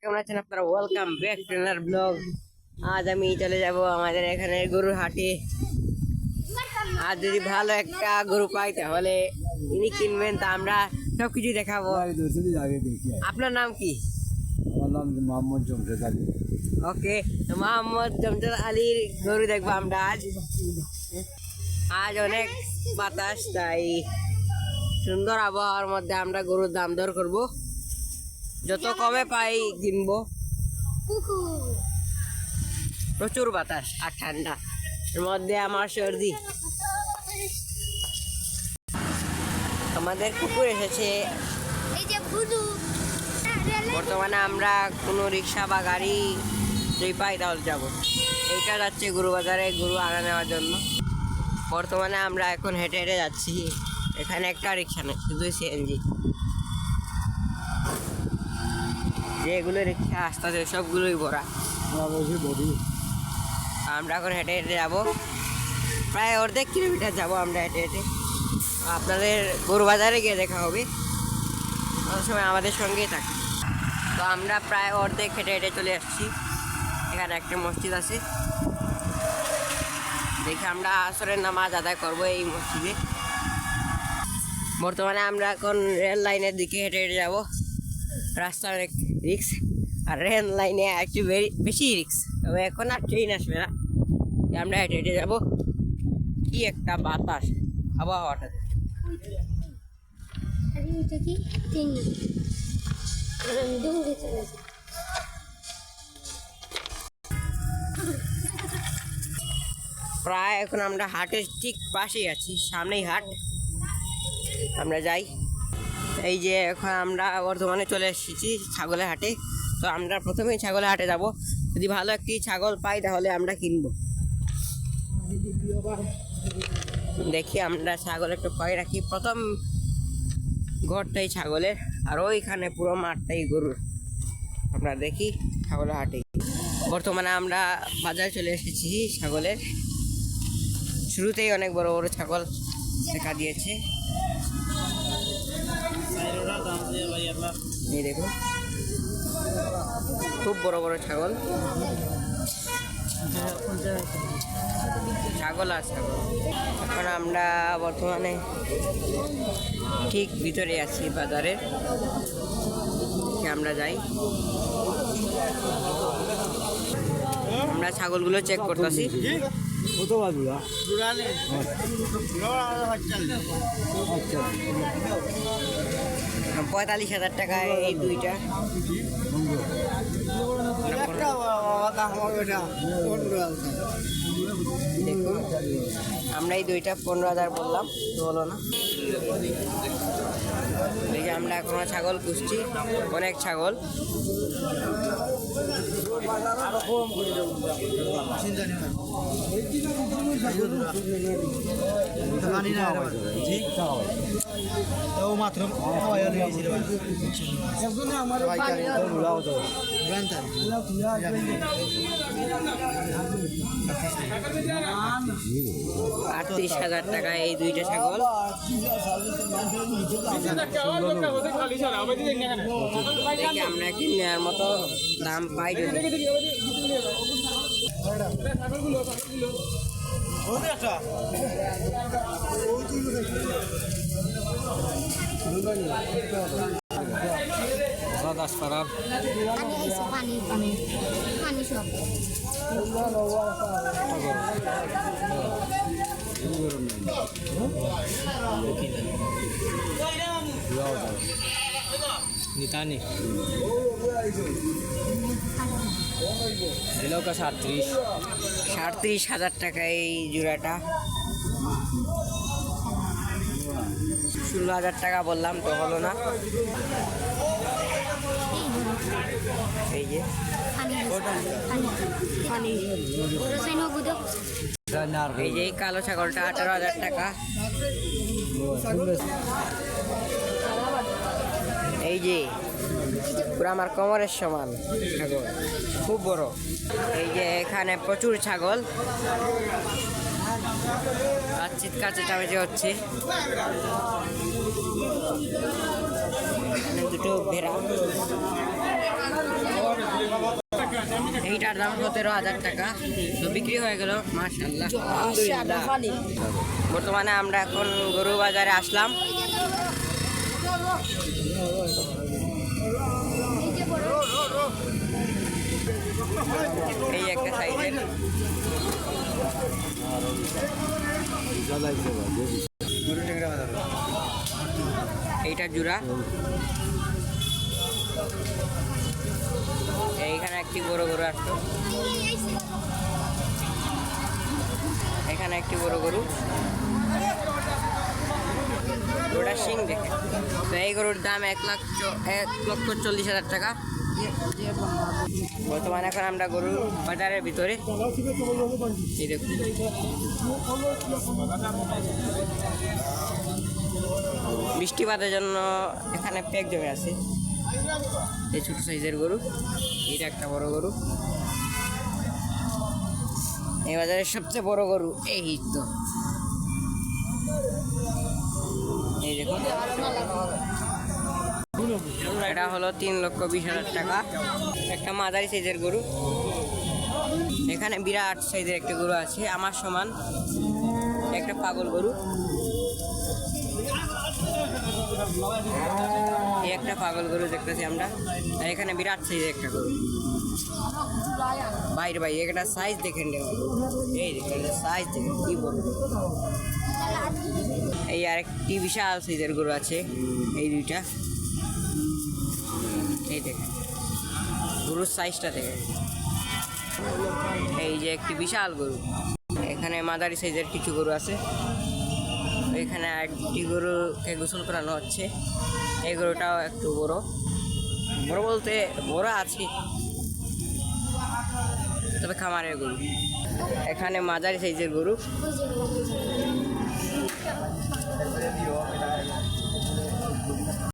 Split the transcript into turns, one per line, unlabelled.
কেমন আছেন আপনারা? Welcome back to another blog. আজ আমি চলে যাব আমাদের এখানে গরুর হাটে। আর যদি ভালো একটা গরু পাই তাহলে ইনি কিনবেন, তা আমরা সবকিছু দেখাবো। আপনার নাম কি?
আমার নাম মোহাম্মদ জমশেদ আলী।
ওকে, মোহাম্মদ জমশেদ আলীর গরু দেখবো আমরা আজ। আজ অনেক বাতাস, তাই সুন্দর আবহাওয়ার মধ্যে আমরা গরুর দাম দর করবো। যত কমে পাই কিনবো। প্রচুর বাতাস আর ঠান্ডা, এর মধ্যে আমার সর্দি। আমাদের কুকুর এসেছে। বর্তমানে আমরা কোনো রিক্সা বা গাড়ি যদি পাই তাহলে যাবো। এইটা যাচ্ছে গরু বাজারে গরু আনা নেওয়ার জন্য। বর্তমানে আমরা এখন হেঁটে হেঁটে যাচ্ছি। এখানে একটা রিক্সা নেই, শুধু সিএনজি। যেগুলো রিক্সা আসতেছে সবগুলোই ভরা। আমরা এখন হেঁটে হেঁটে যাবো, প্রায় অর্ধেক কিলোমিটার যাবো আমরা হেঁটে হেঁটে। আপনাদের গরু বাজারে গিয়ে দেখা হবে, অনেক সময় আমাদের সঙ্গেই থাকে। তো আমরা প্রায় অর্ধেক হেঁটে হেঁটে চলে আসছি। এখানে একটা মসজিদ আছে, দেখে আমরা আসরের নামাজ আদায় করবো এই মসজিদে। বর্তমানে আমরা এখন রেল লাইনের দিকে হেঁটে হেঁটে যাবো। রাস্তা অনেক রিক্স, আর রেল লাইনে একটু বেশি রিক্স। তবে এখন আর ট্রেন আসবে না, আমরা হেঁটে হেঁটে যাবো। কি একটা বাতাস আবহাওয়াটা! প্রায় এখন আমরা হাটের ঠিক পাশেই আছি, সামনেই হাট। আমরা যাই। এই যে এখন আমরা বর্তমানে চলে এসেছি ছাগলের হাটে। তো আমরা প্রথমেই ছাগলের হাটে যাব। যদি ভালো একটি ছাগল পাই তাহলে আমরা কিনবো। দেখি আমরা ছাগল একটু পাই রাখি। প্রথম ঘরটাই ছাগলের, আর ওইখানে পুরো মাঠটাই গরুর। আমরা দেখি ছাগলের হাটে। বর্তমানে আমরা বাজারে চলে এসেছি ছাগলের। শুরুতেই অনেক বড় বড় ছাগল দেখা দিয়েছে। এই দেখুন, খুব বড় বড় ছাগল। ছাগল আর ছাগল। এখন আমরা বর্তমানে ঠিক ভিতরে আছি বাজারের। আমরা যাই, আমরা ছাগলগুলো চেক করতেছি। 45,000 টাকায় এই দুইটা। দেখুন, আমরা এই দুইটা 15,000 বললাম, তো হলো না। এই যে আমরা এখনো ছাগল খুঁজছি, অনেক ছাগল। $38,000 টাকা এই দুইটা ছাগল। আমরা কি নেওয়ার মতো দাম পাই যদি।
নিতানি দিল কা
37,000 টাকা এই জোড়াটা। 16,000 টাকা বললাম, তো হলো না। এই যে এই যে কালো ছাগলটা 18,000 টাকা। এই যে পুরো আমার কোমরের সমান ছাগল, খুব বড়। এই যে এখানে প্রচুর ছাগল, আর চিৎকার চেঁচামেচি হচ্ছে। দুটো ভেড়া। এটার দাম 17,000 টাকা, তো বিক্রি হয়ে গেল মাশাআল্লাহ আলহামদুলিল্লাহ। বর্তমানে আমরা এখন গরু বাজারে আসলাম। এই একটা সাইজের এইটা জোড়া, এইখানে একটি বড় গরু আসতো, এখানে একটি বড় গরু, গরুটার শিং দেখে। তো এই গরুর দাম 1,40,000 টাকা। বর্তমানে এখন আমরা গরু বাজারের ভিতরে, এই দেখুন বৃষ্টিপাতের জন্য এখানে প্যাক জমে আছে। এই ছোট সাইজের গরু, এটা একটা বড় গরু, এই বাজারের সবচেয়ে বড় গরু এই তো। এই দেখুন এটা হলো 3,20,000 টাকা। একটা মাঝারি সাইজের গরু, এখানে বিরাট সাইজের একটা গরু আছে আমার সমান, একটা পাগল গরু, এই একটা পাগল গরু দেখতেছি আমরা। আর এখানে বিরাট সাইজের একটা গরু, ভাই একটা সাইজ দেখেন, এই দেখেন সাইজ দেখেন কি বলবো। এই আরেকটি বিশাল সাইজের গরু আছে, এই দুইটা, এই দেখেন গরুর সাইজটা দেখেন। এই যে একটি বিশাল গরু, এখানে মাঝারি সাইজের কিছু গরু আছে, এখানে একটি গরুকে গোসল করানো হচ্ছে। এই গরুটাও একটু বড় বলতে বড় আছে, তবে খামারের গরু। এখানে মাঝারি সাইজের গরু,